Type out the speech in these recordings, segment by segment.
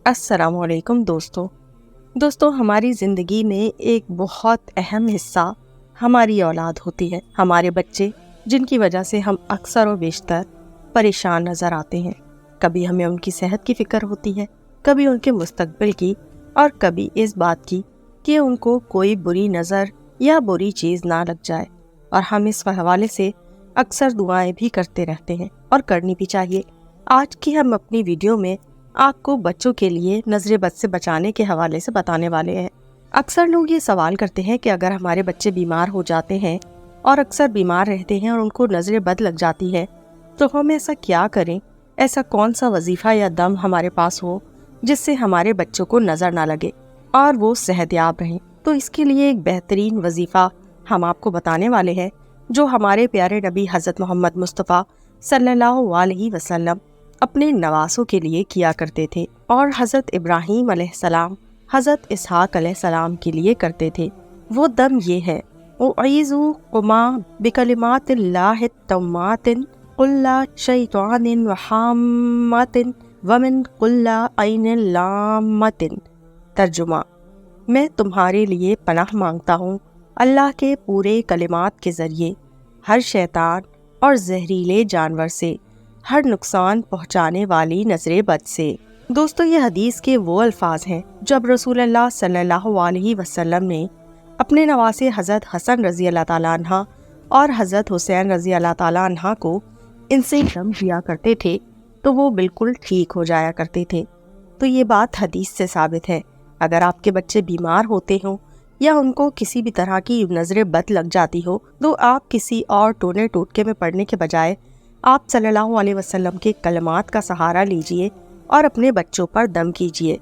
السلام علیکم دوستوں ہماری زندگی میں ایک بہت اہم حصہ ہماری اولاد ہوتی ہے، ہمارے بچے، جن کی وجہ سے ہم اکثر و بیشتر پریشان نظر آتے ہیں۔ کبھی ہمیں ان کی صحت کی فکر ہوتی ہے، کبھی ان کے مستقبل کی، اور کبھی اس بات کی کہ ان کو کوئی بری نظر یا بری چیز نہ لگ جائے، اور ہم اس حوالے سے اکثر دعائیں بھی کرتے رہتے ہیں اور کرنی بھی چاہیے۔ آج کی ہم اپنی ویڈیو میں آپ کو بچوں کے لیے نظر بد سے بچانے کے حوالے سے بتانے والے ہیں۔ اکثر لوگ یہ سوال کرتے ہیں کہ اگر ہمارے بچے بیمار ہو جاتے ہیں اور اکثر بیمار رہتے ہیں اور ان کو نظر بد لگ جاتی ہے تو ہم ایسا کیا کریں؟ ایسا کون سا وظیفہ یا دم ہمارے پاس ہو جس سے ہمارے بچوں کو نظر نہ لگے اور وہ صحت یاب رہیں؟ تو اس کے لیے ایک بہترین وظیفہ ہم آپ کو بتانے والے ہیں جو ہمارے پیارے نبی حضرت محمد مصطفیٰ صلی اللہ علیہ وسلم اپنے نواسوں کے لیے کیا کرتے تھے، اور حضرت ابراہیم علیہ السلام، حضرت اسحاق علیہ السلام کے لیے کرتے تھے۔ وہ دم یہ ہے: اعیذکما بکلمات اللہ التامات کل شیطان وہامۃ ومن کل عین لامۃ۔ ترجمہ: میں تمہارے لیے پناہ مانگتا ہوں اللہ کے پورے کلمات کے ذریعے ہر شیطان اور زہریلے جانور سے، ہر نقصان پہنچانے والی نظر بد سے۔ دوستو، یہ حدیث کے وہ الفاظ ہیں جب رسول اللہ صلی اللہ علیہ وسلم نے اپنے نواسے حضرت حسن رضی اللہ تعالیٰ عنہ اور حضرت حسین رضی اللہ تعالیٰ عنہ کو ان سے دم دیا کرتے تھے تو وہ بالکل ٹھیک ہو جایا کرتے تھے۔ تو یہ بات حدیث سے ثابت ہے۔ اگر آپ کے بچے بیمار ہوتے ہوں یا ان کو کسی بھی طرح کی نظر بد لگ جاتی ہو تو آپ کسی اور ٹونے ٹوٹکے میں پڑنے کے بجائے آپ صلی اللہ علیہ وسلم کے کلمات کا سہارا لیجئے اور اپنے بچوں پر دم کیجئے،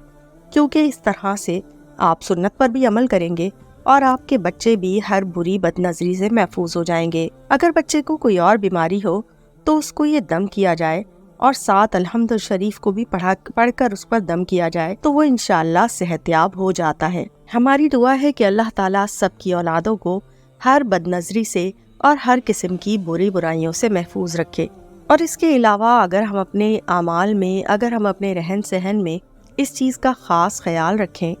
کیونکہ اس طرح سے آپ سنت پر بھی عمل کریں گے اور آپ کے بچے بھی ہر بری بد نظری سے محفوظ ہو جائیں گے۔ اگر بچے کو کوئی اور بیماری ہو تو اس کو یہ دم کیا جائے اور ساتھ الحمد شریف کو بھی پڑھ کر اس پر دم کیا جائے تو وہ انشاءاللہ صحت یاب ہو جاتا ہے۔ ہماری دعا ہے کہ اللہ تعالیٰ سب کی اولادوں کو ہر بد نظری سے اور ہر قسم کی بری برائیوں سے محفوظ رکھے۔ اور اس کے علاوہ اگر ہم اپنے اعمال میں، اگر ہم اپنے رہن سہن میں اس چیز کا خاص خیال رکھیں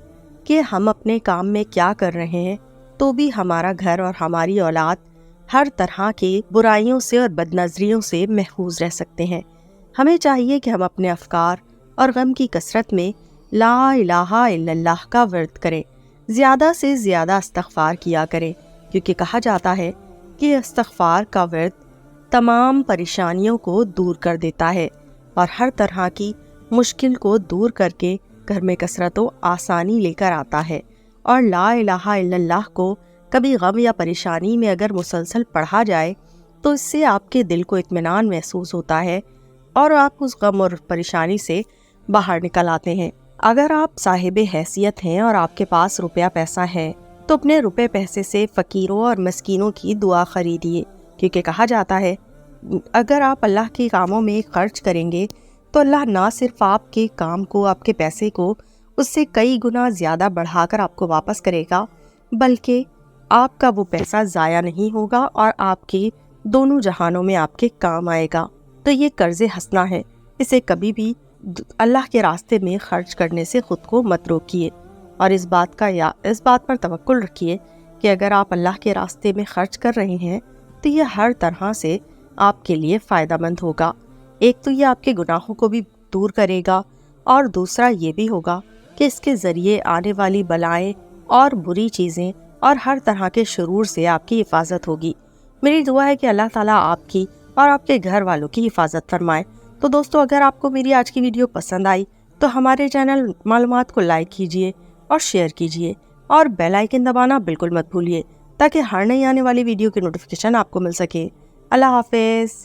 کہ ہم اپنے کام میں کیا کر رہے ہیں تو بھی ہمارا گھر اور ہماری اولاد ہر طرح کے برائیوں سے اور بد نظریوں سے محفوظ رہ سکتے ہیں۔ ہمیں چاہیے کہ ہم اپنے افکار اور غم کی کثرت میں لا الہ الا اللہ کا ورد کریں، زیادہ سے زیادہ استغفار کیا کریں، کیونکہ کہا جاتا ہے کہ استغفار کا ورد تمام پریشانیوں کو دور کر دیتا ہے اور ہر طرح کی مشکل کو دور کر کے گھر میں کثرت و آسانی لے کر آتا ہے۔ اور لا الہ الا اللہ کو کبھی غم یا پریشانی میں اگر مسلسل پڑھا جائے تو اس سے آپ کے دل کو اطمینان محسوس ہوتا ہے اور آپ اس غم اور پریشانی سے باہر نکل آتے ہیں۔ اگر آپ صاحب حیثیت ہیں اور آپ کے پاس روپیہ پیسہ ہے تو اپنے روپے پیسے سے فقیروں اور مسکینوں کی دعا خریدیے، کیونکہ کہا جاتا ہے اگر آپ اللہ کے کاموں میں خرچ کریں گے تو اللہ نہ صرف آپ کے کام کو، آپ کے پیسے کو اس سے کئی گنا زیادہ بڑھا کر آپ کو واپس کرے گا، بلکہ آپ کا وہ پیسہ ضائع نہیں ہوگا اور آپ کے دونوں جہانوں میں آپ کے کام آئے گا۔ تو یہ قرض حسنہ ہے، اسے کبھی بھی اللہ کے راستے میں خرچ کرنے سے خود کو مت روکیے، اور اس بات پر توکل رکھیے کہ اگر آپ اللہ کے راستے میں خرچ کر رہے ہیں تو یہ ہر طرح سے آپ کے لیے فائدہ مند ہوگا۔ ایک تو یہ آپ کے گناہوں کو بھی دور کرے گا، اور دوسرا یہ بھی ہوگا کہ اس کے ذریعے آنے والی بلائیں اور بری چیزیں اور ہر طرح کے شرور سے آپ کی حفاظت ہوگی۔ میری دعا ہے کہ اللہ تعالیٰ آپ کی اور آپ کے گھر والوں کی حفاظت فرمائے۔ تو دوستو، اگر آپ کو میری آج کی ویڈیو پسند آئی تو ہمارے چینل معلومات کو لائک کیجئے اور شیئر کیجئے، اور بیل آئیکن دبانا بالکل مت بھولیے تاکہ ہر نئی آنے والی ویڈیو کی نوٹیفیکیشن آپ کو مل سکے۔ اللہ حافظ۔